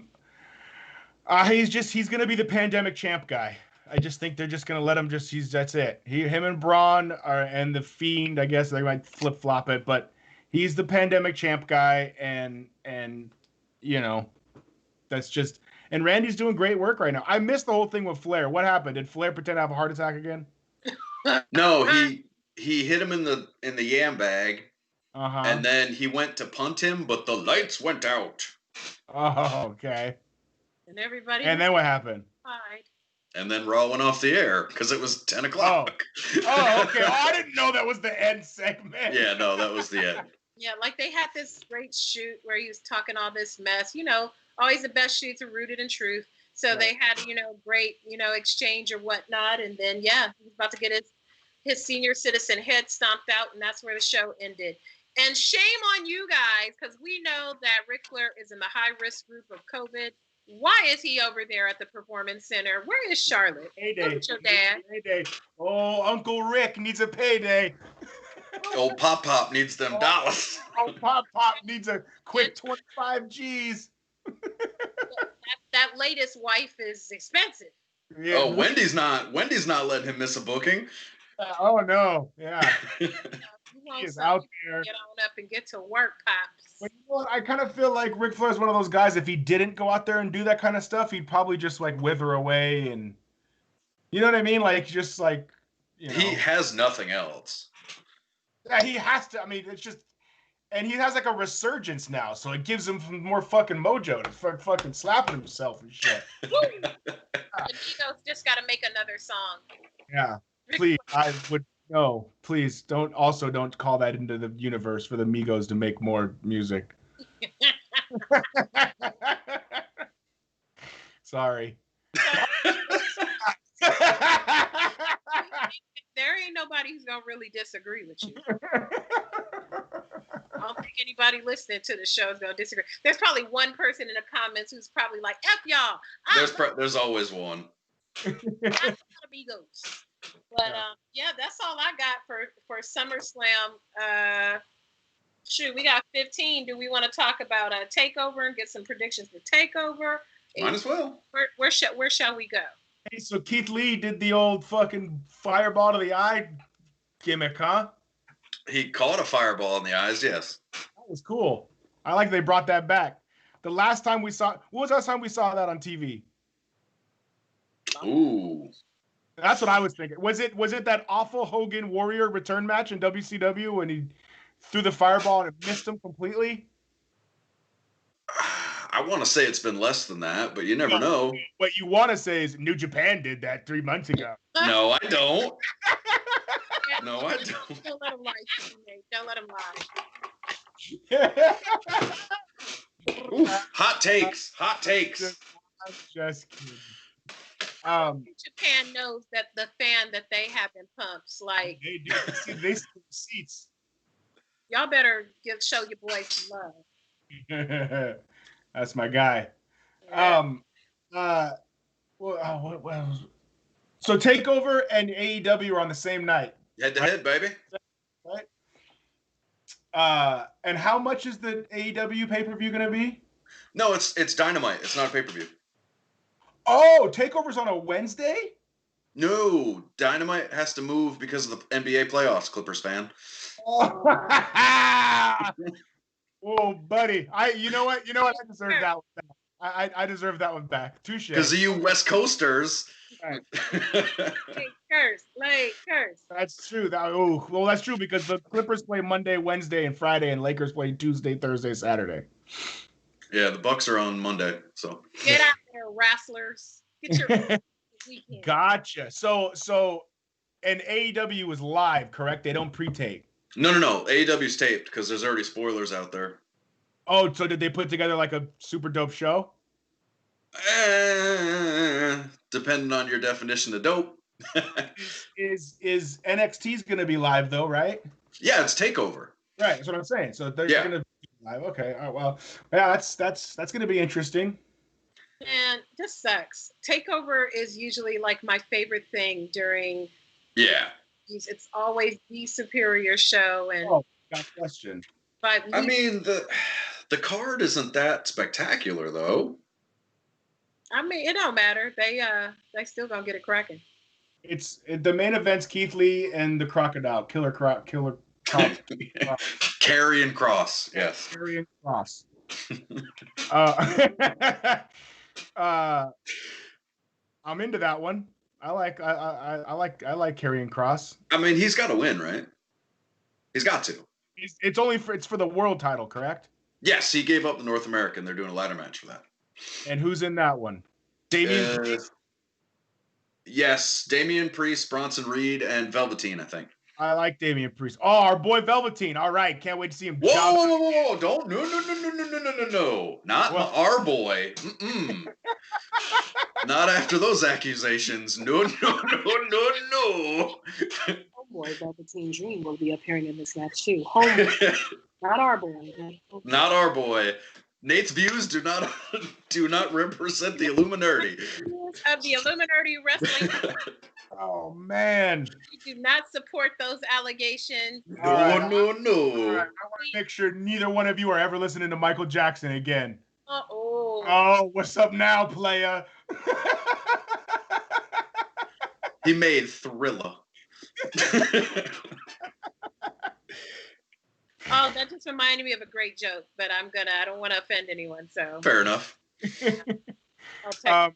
B: He's going to be the pandemic champ guy. I just think they're just going to let him that's it. Him and Braun and the Fiend, I guess they might flip-flop it, but he's the pandemic champ guy, and that's just, and Randy's doing great work right now. I missed the whole thing with Flair. What happened? Did Flair pretend to have a heart attack again?
C: No, he hit him in the yam bag, and then he went to punt him, but the lights went out.
B: Oh, okay.
A: And everybody.
B: And then what happened?
C: and then Raw went off the air because it was 10 o'clock.
B: Oh, okay. Oh, I didn't know that was the end segment.
C: Yeah, no, that was the end.
A: Yeah, like they had this great shoot where he was talking all this mess. You know, always the best shoots are rooted in truth. So
B: Right.
A: they had, great, exchange or whatnot. And then, yeah, he was about to get his senior citizen head stomped out, and that's where the show ended. And shame on you guys, because we know that Ric Flair is in the high-risk group of COVID. Why is he over there at the Performance Center? Where is Charlotte?
B: Payday.
A: Look at your dad.
B: Payday. Oh, Uncle Rick needs a payday.
C: Old Pop needs them dollars.
B: Old Pop needs a quick 25 G's.
A: That latest wife is expensive.
B: Yeah.
C: Oh, Wendy's not letting him miss a booking.
B: Oh no, yeah.
A: You
B: He
A: want
B: is out
A: something,
B: there.
A: get on up and get to work, Pops.
B: But you know what? I kind of feel like Ric Flair is one of those guys. If he didn't go out there and do that kind of stuff, he'd probably just like wither away, and you know what I mean? Like just like
C: He has nothing else.
B: Yeah, he has to. I mean, it's just, and he has like a resurgence now, so it gives him more fucking mojo to fucking slapping himself and shit.
A: The Migos just got to make another song.
B: Yeah, please, I would no, please don't call that into the universe for the Migos to make more music. Sorry.
A: There ain't nobody who's gonna really disagree with you. I don't think anybody listening to the show is gonna disagree. There's probably one person in the comments who's probably like, "F y'all."
C: There's always one.
A: Amigos. But yeah, that's all I got for SummerSlam. Shoot, we got 15. Do we want to talk about Takeover and get some predictions for Takeover?
C: Might as well.
A: Where shall we go?
B: Hey, so Keith Lee did the old fucking fireball to the eye gimmick, huh?
C: He caught a fireball in the eyes, yes.
B: That was cool. I like they brought that back. What was the last time we saw that on TV?
C: Ooh.
B: That's what I was thinking. Was it that awful Hogan Warrior return match in WCW when he threw the fireball and it missed him completely?
C: I want to say it's been less than that, but you never know.
B: What you want to say is New Japan did that 3 months ago.
C: No, I don't. No, I don't.
A: Don't let him lie. Don't let him lie.
C: Ooh, hot takes.
B: Just kidding.
A: Japan knows that the fan that they have in Pumps, like
B: They do. See, they see the seats.
A: y'all better show your boy some love.
B: That's my guy.
A: Yeah.
B: So Takeover and AEW are on the same night.
C: Head to head, baby.
B: Right? And how much is the AEW pay-per-view going to be?
C: No, it's Dynamite. It's not a pay-per-view.
B: Oh, Takeover's on a Wednesday?
C: No, Dynamite has to move because of the NBA playoffs, Clippers fan.
B: Oh, oh buddy. You know what? I deserve that one back. I deserve that one back. Touche.
C: Because of you West Coasters.
B: Right.
A: Curse.
B: That's true. That's true because the Clippers play Monday, Wednesday, and Friday, and Lakers play Tuesday, Thursday, Saturday.
C: Yeah, the Bucks are on Monday. So
A: Get out there, wrestlers. Get your weekend.
B: Gotcha. So, and AEW is live, correct? They don't pre-tape.
C: No. AEW's taped because there's already spoilers out there.
B: Oh, so did they put together like a super dope show?
C: Depending on your definition of dope.
B: is NXT's gonna be live though, right?
C: Yeah, it's Takeover.
B: Right, that's what I'm saying. So they're gonna be live. Okay. All right, well, yeah, that's gonna be interesting.
A: And this sucks. Takeover is usually like my favorite thing during.
C: Yeah.
A: It's always the superior show, and
B: got a question.
A: But
C: I mean the card isn't that spectacular though.
A: I mean, it don't matter. They still gonna get it cracking.
B: It's the main event's Keith Lee and the Crocodile, Killer Karrion
C: Cross. Yes.
B: Karrion Cross. I'm into that one. I like Karrion Cross.
C: I mean, he's got to win, right? He's got to.
B: It's for the world title, correct?
C: Yes, he gave up the North American. They're doing a ladder match for that.
B: And who's in that one? Damian Priest?
C: Yes, Damian Priest, Bronson Reed, and Velveteen, I think.
B: I like Damian Priest. Oh, our boy Velveteen. All right, can't wait to see him.
C: Whoa! Don't no. Not our boy. Not after those accusations. No.
D: Homeboy Velveteen Dream will be appearing in this match too. Homeboy, not our boy.
C: Not our boy. Nate's views do not represent the Illuminati.
A: Of the Illuminati wrestling.
B: Oh man.
A: We do not support those allegations.
C: No.
B: Right, I want to make sure neither one of you are ever listening to Michael Jackson again. Oh, what's up now, playa?
C: He made Thriller.
A: Oh, that just reminded me of a great joke, but I don't want to offend anyone, so.
C: Fair enough.
A: I'll text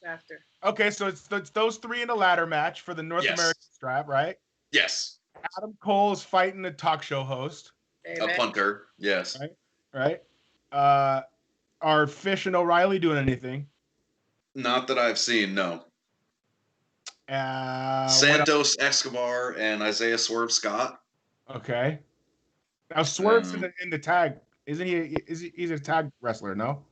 A: after.
B: Okay, so it's those three in a ladder match for the North American strap, right?
C: Yes.
B: Adam Cole is fighting a talk show host.
C: A punter, yes.
B: Right. Are Fish and O'Reilly doing anything?
C: Not that I've seen, no. Santos Escobar and Isaiah Swerve Scott.
B: Okay. Now Swerve's in the tag, isn't he? He's a tag wrestler? No.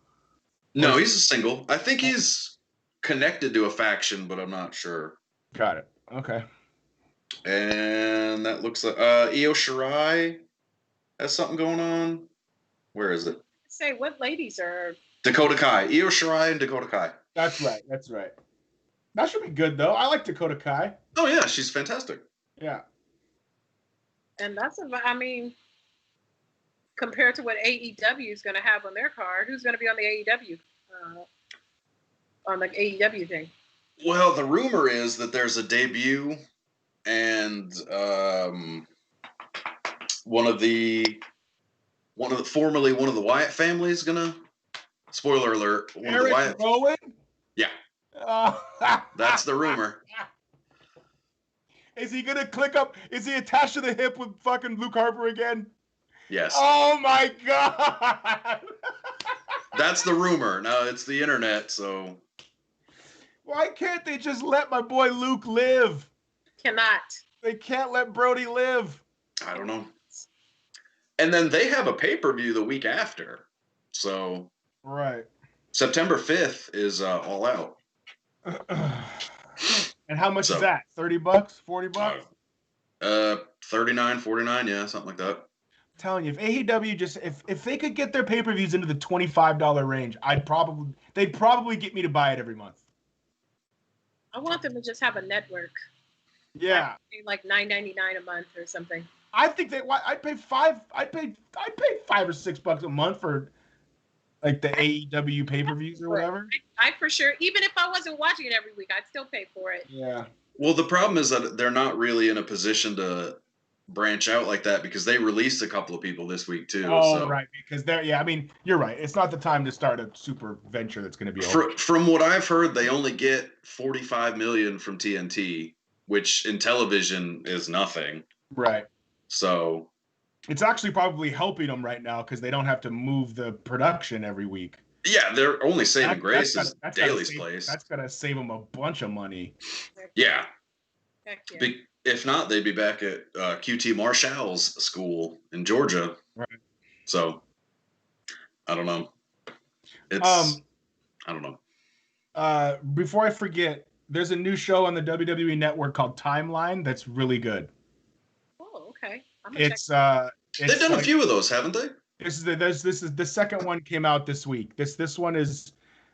C: No, he's a single. I think he's connected to a faction, but I'm not sure.
B: Got it. Okay.
C: And that looks like Io Shirai has something going on. Where is it?
A: Say what ladies are
C: Dakota Kai. Io Shirai and Dakota Kai.
B: That's right. That should be good though. I like Dakota Kai.
C: Oh yeah, she's fantastic.
B: Yeah.
A: And compared to what AEW is going to have on their card, who's going to be on the AEW thing?
C: Well, the rumor is that there's a debut, and formerly one of the Wyatt family is gonna. Spoiler alert!
B: Eric Rowan?
C: Yeah. That's the rumor.
B: Is he gonna click up? Is he attached to the hip with fucking Luke Harper again?
C: Yes.
B: Oh my god!
C: That's the rumor. Now it's the internet, so.
B: Why can't they just let my boy Luke live?
A: Cannot.
B: They can't let Brody live.
C: I don't know. And then they have a pay-per-view the week after. So.
B: Right.
C: September 5th is All Out.
B: And how much is that? $30? $40?
C: 39, 49, yeah, something like that.
B: I'm telling you, if AEW if they could get their pay-per-views into the $25 range, they'd probably get me to buy it every month.
A: I want them to just have a network.
B: Yeah.
A: Like $9.99 a month or something.
B: I think I'd pay $5 or $6 a month for like the AEW pay-per-views or whatever.
A: I for sure, even if I wasn't watching it every week, I'd still pay for it.
B: Yeah.
C: Well, the problem is that they're not really in a position to branch out like that because they released a couple of people this week too.
B: Oh,
C: so.
B: right. Because you're right. It's not the time to start a super venture that's going to be over.
C: From what I've heard, they only get $45 million from TNT, which in television is nothing.
B: Right.
C: So.
B: It's actually probably helping them right now because they don't have to move the production every week.
C: Yeah, they're only saving grace is Daly's place.
B: That's going to save them a bunch of money.
C: Yeah.
A: Heck yeah.
C: If not, they'd be back at QT Marshall's school in Georgia.
B: Right.
C: So, I don't know. I don't know.
B: Before I forget, there's a new show on the WWE Network called Timeline that's really good.
A: Oh, okay.
C: They've done a few of those, haven't they?
B: This is the second one came out this week. This one is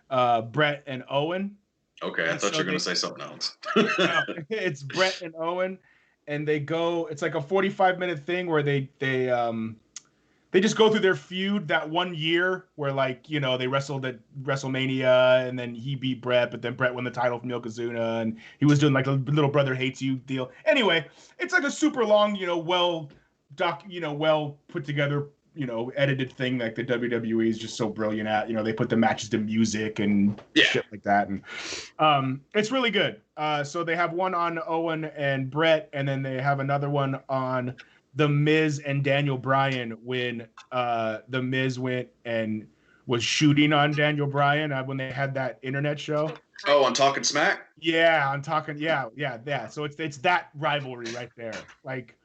B: Brett and Owen.
C: Okay, I thought you were going to say something else.
B: No, it's Brett and Owen, and they go. It's like a 45-minute thing where they just go through their feud that one year where they wrestled at WrestleMania and then he beat Brett, but then Brett won the title from Yokozuna and he was doing like a little brother hates you deal. Anyway, it's like a super long, well put together, edited thing like the WWE is just so brilliant at. They put the matches to music and shit like that, and it's really good. So they have one on Owen and Brett, and then they have another one on The Miz and Daniel Bryan when The Miz went and was shooting on Daniel Bryan when they had that internet show.
C: Oh, on Talking Smack?
B: Yeah, I'm talking. Yeah. So it's that rivalry right there. Like,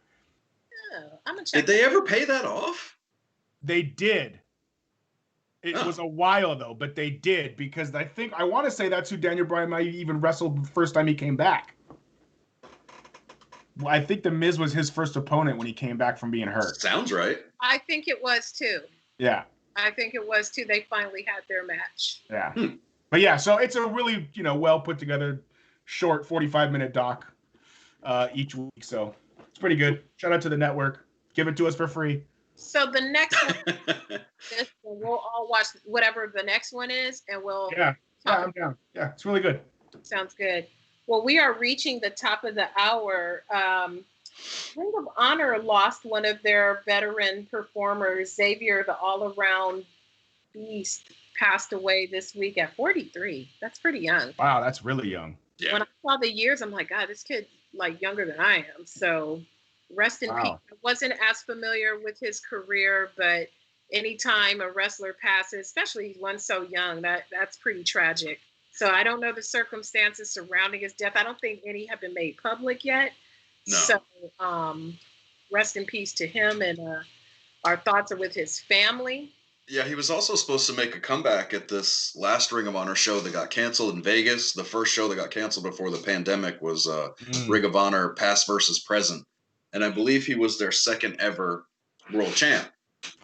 A: I'm gonna check.
C: Did they ever pay that off?
B: they did. It was a while though, but they did because I want to say that's who Daniel Bryan might even wrestled the first time he came back. Well, I think The Miz was his first opponent when he came back from being hurt.
C: Sounds right.
A: I think it was too.
B: Yeah.
A: I think it was too. They finally had their match.
B: Yeah. But yeah, so it's a really, well put together, short 45-minute doc each week. So it's pretty good. Shout out to the network. Give it to us for free.
A: So the next one, we'll all watch whatever the next one is, and we'll.
B: Yeah, I'm down. Yeah, it's really good.
A: Sounds good. Well, we are reaching the top of the hour. Ring of Honor lost one of their veteran performers, Xavier, the all-around beast, passed away this week at 43. That's pretty young.
B: Wow, that's really young.
C: Yeah.
A: When I saw the years, I'm like, God, this kid's like younger than I am. So rest in peace. I wasn't as familiar with his career, but anytime a wrestler passes, especially one so young, that's pretty tragic. So I don't know the circumstances surrounding his death. I don't think any have been made public yet.
C: No.
A: So rest in peace to him, and our thoughts are with his family.
C: Yeah, he was also supposed to make a comeback at this last Ring of Honor show that got canceled in Vegas. The first show that got canceled before the pandemic was Ring of Honor Past versus Present. And I believe he was their second ever world champ.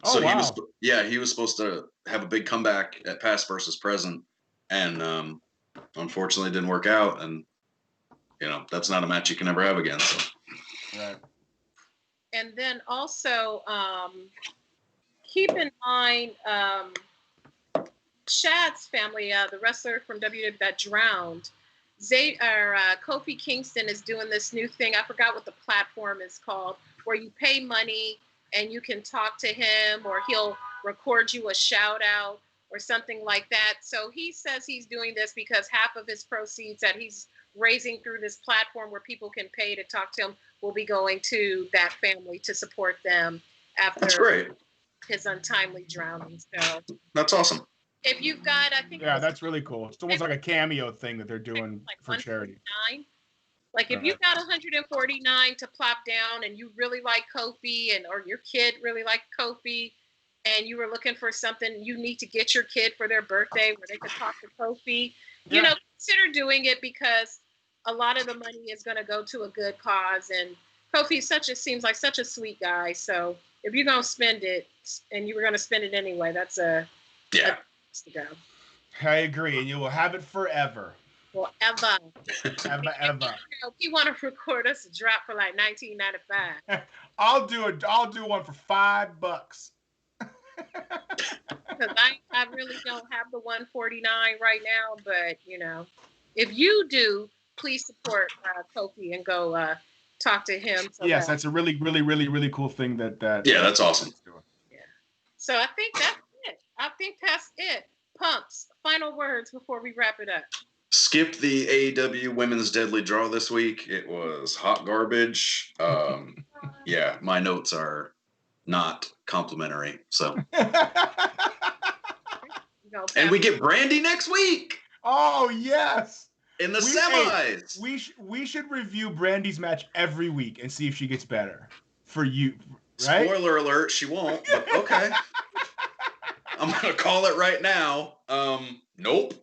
B: Oh,
C: so
B: wow.
C: he was supposed to have a big comeback at Past versus Present. And unfortunately it didn't work out. And, that's not a match you can ever have again. So.
B: Right.
A: And then also keep in mind Shad's family, the wrestler from WWE that drowned. Kofi Kingston is doing this new thing. I forgot what the platform is called, where you pay money and you can talk to him, or he'll record you a shout out or something like that. So he says he's doing this because half of his proceeds that he's raising through this platform where people can pay to talk to him will be going to that family to support them after
C: That's great.
A: his untimely drowning. So
C: that's awesome.
A: If you've got,
B: that's really cool. It's almost like a cameo thing that they're doing for charity.
A: Like if you've got 149 to plop down and you really like Kofi, or your kid really liked Kofi, and you were looking for something you need to get your kid for their birthday where they could talk to Kofi, consider doing it, because a lot of the money is going to go to a good cause. And Kofi seems like such a sweet guy. So if you're going to spend it, and you were going to spend it anyway, that's a to go.
B: I agree, and you will have it forever.
A: Forever.
B: Ever.
A: If you want to record us a drop for like $19.95.
B: I'll do one for $5.
A: Because I really don't have the 149 right now, but if you do, please support Kofi and go talk to him.
B: Yes, that's a really, really, really, really cool thing that.
C: Yeah, that's awesome.
A: Yeah. So I think that's it. I think that's it. Pumps, final words before we wrap it up.
C: Skipped the AEW Women's Deadly Draw this week. It was hot garbage. Yeah, my notes are not complimentary. So, and we get Brandy next week.
B: Oh yes,
C: in the semis.
B: We should review Brandy's match every week and see if she gets better for you. Right?
C: Spoiler alert: she won't. But okay, I'm gonna call it right now. Nope.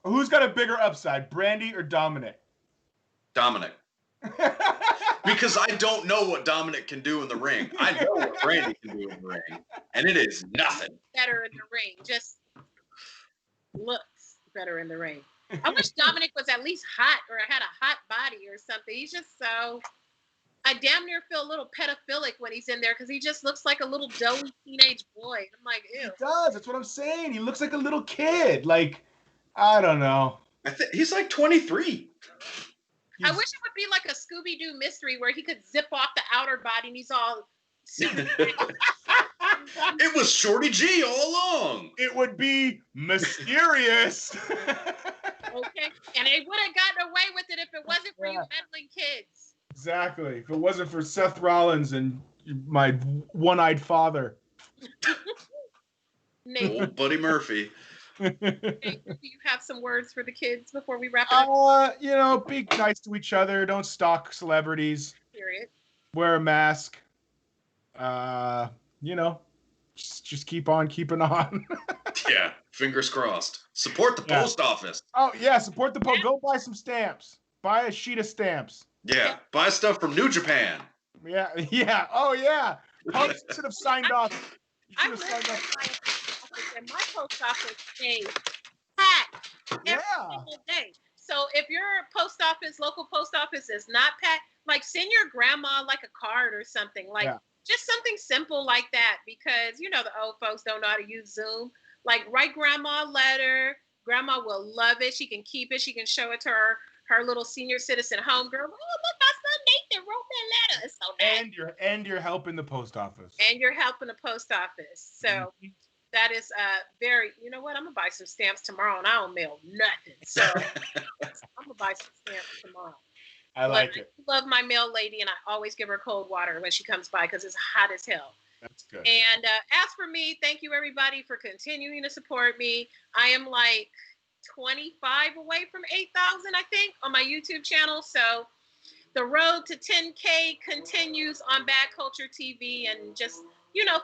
B: Who's got a bigger upside, Brandy or Dominic?
C: Dominic. Because I don't know what Dominic can do in the ring. I know what Brandy can do in the ring, and it is nothing.
A: Better in the ring, just looks better in the ring. I wish Dominic was at least hot, or had a hot body or something. He's just so. I damn near feel a little pedophilic when he's in there, because he just looks like a little doughy teenage boy. I'm like, ew.
B: He does. That's what I'm saying. He looks like a little kid. Like, I don't know.
C: He's like 23.
A: I wish it would be like a Scooby-Doo mystery where he could zip off the outer body and he's all super.
C: It was Shorty G all along.
B: It would be mysterious.
A: Okay. And they would have gotten away with it if it wasn't for you meddling kids.
B: Exactly. If it wasn't for Seth Rollins and my one-eyed father.
A: Nate,
C: Old Buddy Murphy.
A: do you have some words for the kids before we wrap it up?
B: Be nice to each other. Don't stalk celebrities.
A: Period.
B: Wear a mask. Just keep on keeping on.
C: Yeah, fingers crossed. Support the post office.
B: Oh yeah, support the post. Go buy some stamps. Buy a sheet of stamps.
C: Yeah, buy stuff from New Japan.
B: Yeah. Oh yeah. Pump should have signed off. You should have signed
A: off. And my post office stays packed every single day. So if your local post office is not packed, like send your grandma like a card or something, just something simple like that, because the old folks don't know how to use Zoom. Like write grandma a letter. Grandma will love it. She can keep it. She can show it to her little senior citizen home girl. Oh, look, my son Nathan wrote that letter. It's so nice.
B: And you're helping the post office.
A: And you're helping the post office. So that is very, you know what? I'm going to buy some stamps tomorrow, and I don't mail nothing. So I'm going to buy some stamps tomorrow.
B: I like it.
A: I love my mail lady, and I always give her cold water when she comes by because it's hot as hell.
B: That's good.
A: And as for me, thank you, everybody, for continuing to support me. I am like 25 away from 8,000, I think, on my YouTube channel. So the road to 10K continues on Bad Culture TV. And just,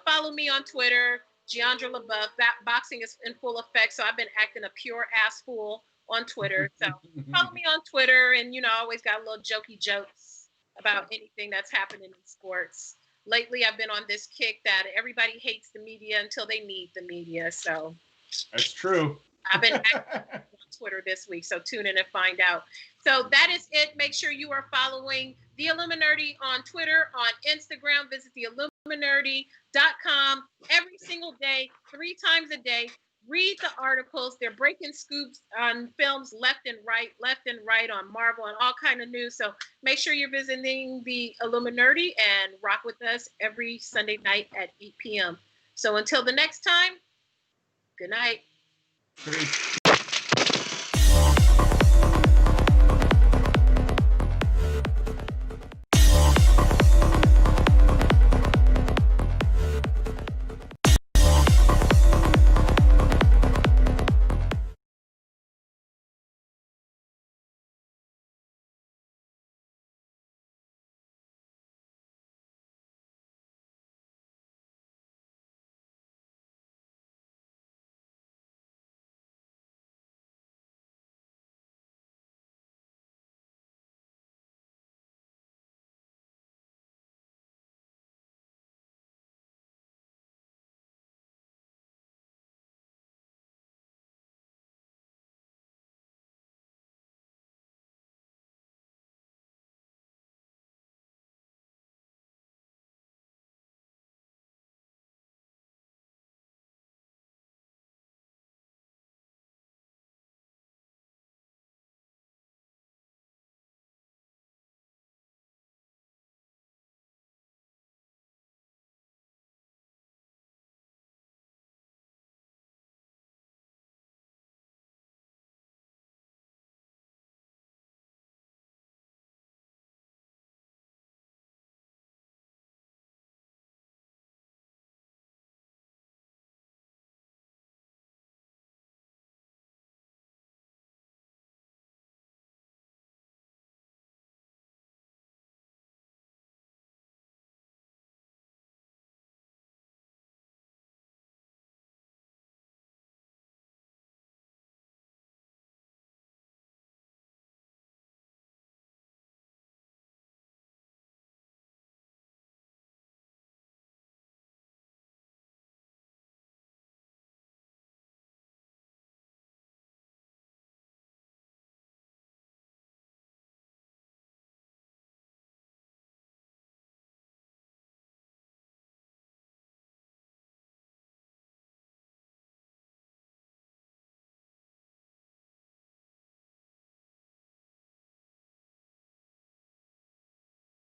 A: follow me on Twitter, Giandra LaBeouf. Boxing is in full effect, so I've been acting a pure ass fool on Twitter. So follow me on Twitter, and I always got little jokey jokes about anything that's happening in sports. Lately, I've been on this kick that everybody hates the media until they need the media. So
B: that's true.
A: I've been active on Twitter this week, so tune in and find out. So that is it. Make sure you are following The Illuminerdi on Twitter, on Instagram. Visit theilluminerdi.com every single day, 3 times a day. Read the articles. They're breaking scoops on films left and right on Marvel and all kind of news. So make sure you're visiting The Illuminerdi and rock with us every Sunday night at 8 p.m. So until the next time, good night.
B: Great.